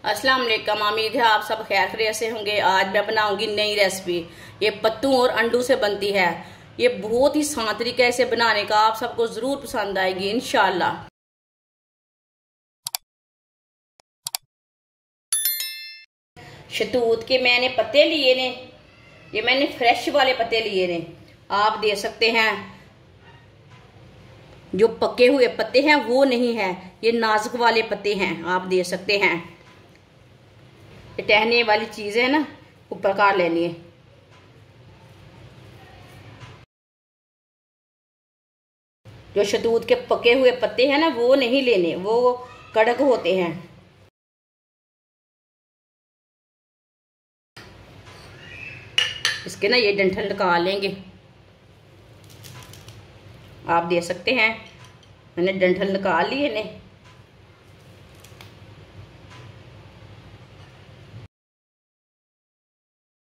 अस्सलाम वालेकुम। उम्मीद है आप सब खैर खैरियत से होंगे। आज मैं बनाऊंगी नई रेसिपी। ये पत्तू और अंडू से बनती है। ये बहुत ही आसान तरीका है इसे बनाने का, आप सबको जरूर पसंद आएगी इंशाल्लाह। शहतूत के मैंने पत्ते लिए ने, ये मैंने फ्रेश वाले पत्ते लिए ने। आप दे सकते हैं, जो पके हुए पत्ते हैं वो नहीं है, ये नाजुक वाले पत्ते हैं, आप दे सकते हैं। ये टहने वाली चीज है ना, ऊपर काट लेनी है। जो शहतूत के पके हुए पत्ते हैं ना वो नहीं लेने, वो कड़क होते हैं। इसके ना ये डंठल निकाल लेंगे, आप दे सकते हैं। मैंने डंठल निकाल लिए ने।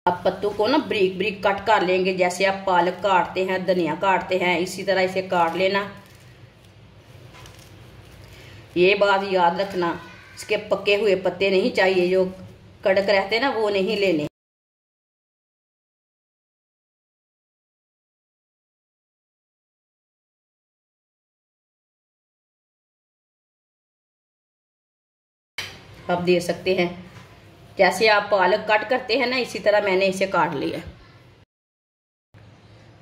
आप पत्तों को ना ब्रीक ब्रीक कट कर लेंगे, जैसे आप पालक काटते हैं, धनिया काटते हैं, इसी तरह इसे काट लेना। ये बात याद रखना, इसके पके हुए पत्ते नहीं चाहिए, जो कड़क रहते हैं ना वो नहीं लेने। आप दे सकते हैं, जैसे आप पालक कट करते हैं ना इसी तरह मैंने इसे काट लिया।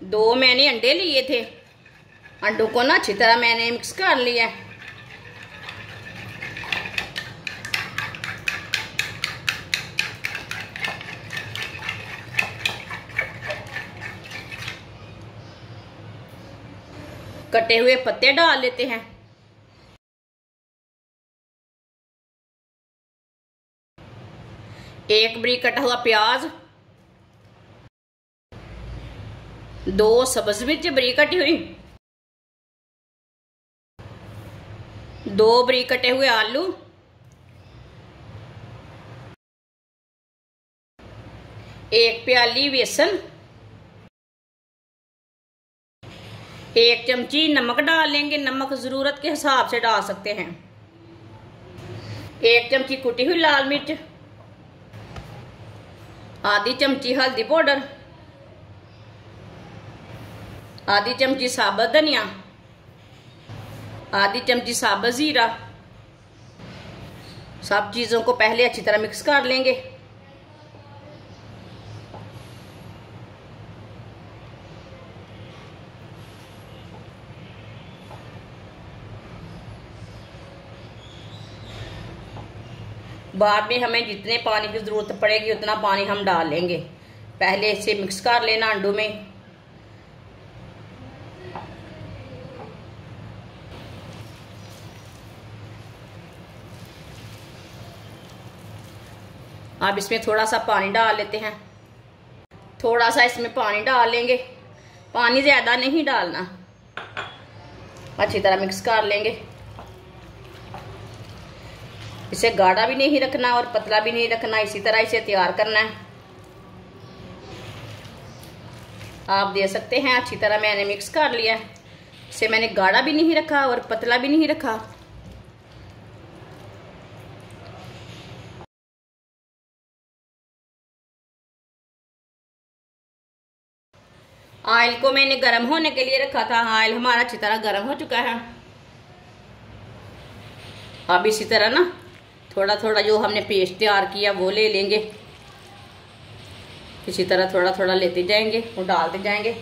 2 मैंने अंडे लिए थे, अंडों को ना अच्छी तरह मैंने मिक्स कर लिया। कटे हुए पत्ते डाल लेते हैं। एक बारीक कटा हुआ प्याज, 2 सब्ज मिर्च बारीक कटी हुई, 2 बारीक कटे हुए आलू, 1 प्याली बेसन, 1 चमची नमक डाल लेंगे। नमक जरूरत के हिसाब से डाल सकते हैं। 1 चमची कुटी हुई लाल मिर्च, आधी चमची हल्दी पाउडर, आधी चमची साबुत धनिया, आधी चमची साबुत जीरा। सब चीजों को पहले अच्छी तरह मिक्स कर लेंगे। बाद में हमें जितने पानी की जरूरत पड़ेगी उतना पानी हम डाल लेंगे। पहले इसे मिक्स कर लेना अंडों में। अब इसमें थोड़ा सा पानी डाल लेते हैं। थोड़ा सा इसमें पानी डाल लेंगे, पानी ज्यादा नहीं डालना। अच्छी तरह मिक्स कर लेंगे। इसे गाढ़ा भी नहीं रखना और पतला भी नहीं रखना, इसी तरह इसे तैयार करना है। आप दे सकते हैं, अच्छी तरह मैंने मिक्स कर लिया। इसे मैंने गाढ़ा भी नहीं रखा और पतला भी नहीं रखा। ऑयल को मैंने गर्म होने के लिए रखा था। ऑयल हमारा अच्छी तरह गर्म हो चुका है। अब इसी तरह ना थोड़ा थोड़ा जो हमने पेस्ट तैयार किया वो ले लेंगे। इसी तरह थोड़ा थोड़ा लेते जाएंगे और डालते जाएंगे।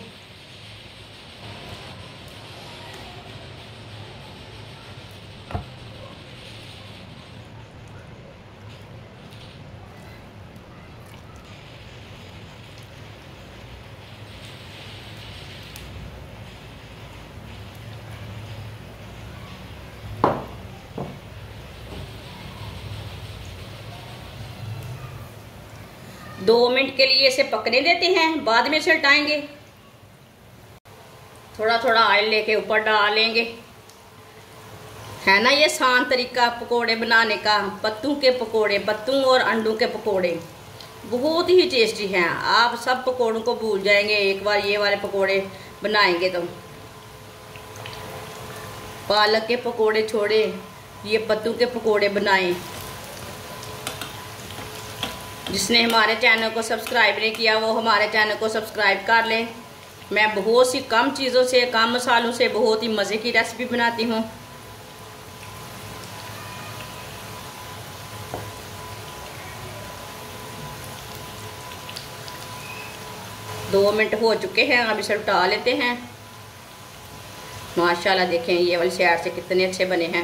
दो मिनट के लिए इसे पकने देते हैं, बाद में इसे हटाएंगे। थोड़ा थोड़ा ऑयल लेके ऊपर डालेंगे। है ना ये आसान तरीका पकोड़े बनाने का। पत्तू के पकोड़े, पत्तू और अंडों के पकोड़े बहुत ही टेस्टी हैं। आप सब पकोड़ों को भूल जाएंगे एक बार ये वाले पकोड़े बनाएंगे तो। पालक के पकोड़े छोड़े, ये पत्तू के पकोड़े बनाएं। जिसने हमारे चैनल को सब्सक्राइब नहीं किया वो हमारे चैनल को सब्सक्राइब कर लें। मैं बहुत सी कम चीज़ों से, कम मसालों से बहुत ही मज़े की रेसिपी बनाती हूँ। दो मिनट हो चुके हैं, अब इसे उल्टा लेते हैं। माशाल्लाह देखें ये वाली साइड से कितने अच्छे बने हैं।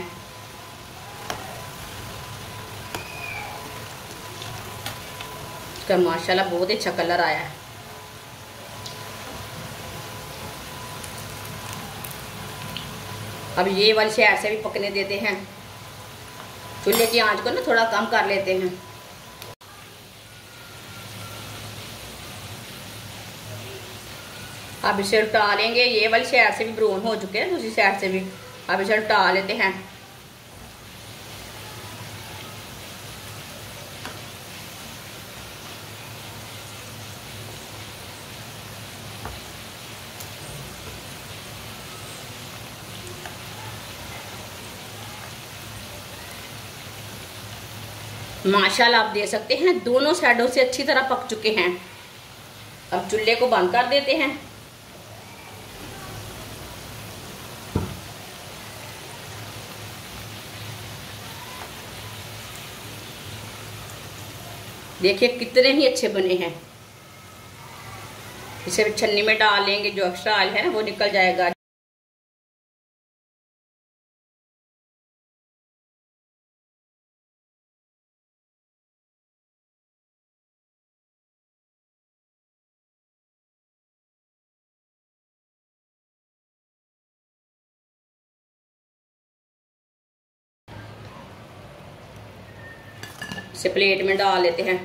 इसका माशाल्लाह बहुत ही अच्छा कलर आया है। अब ये वाली साइड से भी पकने देते हैं। चूल्हे की आंच को ना थोड़ा कम कर लेते हैं। अब इसे उल्टा लेंगे। ये वाली साइड से भी ब्राउन हो चुके हैं, दूसरी साइड से भी। अब इसे उल्टा लेते हैं। माशाल्लाह आप देख सकते हैं दोनों साइडों से अच्छी तरह पक चुके हैं। अब चूल्हे को बंद कर देते हैं। देखिए कितने ही अच्छे बने हैं। इसे छन्नी में डाल लेंगे, जो एक्स्ट्रा ऑयल है वो निकल जाएगा। इसे प्लेट में डाल लेते हैं।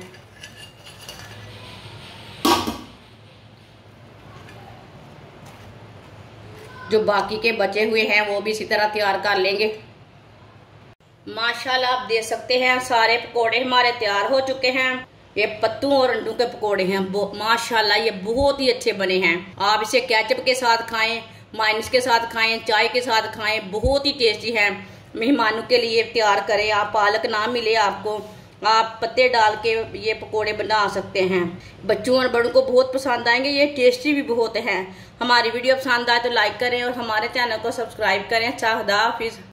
जो बाकी के बचे हुए हैं वो भी इसी तरह तैयार कर लेंगे। माशाल्लाह आप देख सकते हैं सारे पकोड़े हमारे तैयार हो चुके हैं। ये पत्तू और अंडों के पकोड़े हैं। माशाल्लाह ये बहुत ही अच्छे बने हैं। आप इसे केचप के साथ खाएं, मायोनीज के साथ खाएं, चाय के साथ खाएं, बहुत ही टेस्टी है। मेहमानों के लिए तैयार करें। आप पालक ना मिले आपको, आप पत्ते डाल के ये पकोड़े बना सकते हैं। बच्चों और बड़ों को बहुत पसंद आएंगे। ये टेस्टी भी बहुत हैं। हमारी वीडियो पसंद आए तो लाइक करें और हमारे चैनल को सब्सक्राइब करें। अच्छा, खुदा हाफिज़।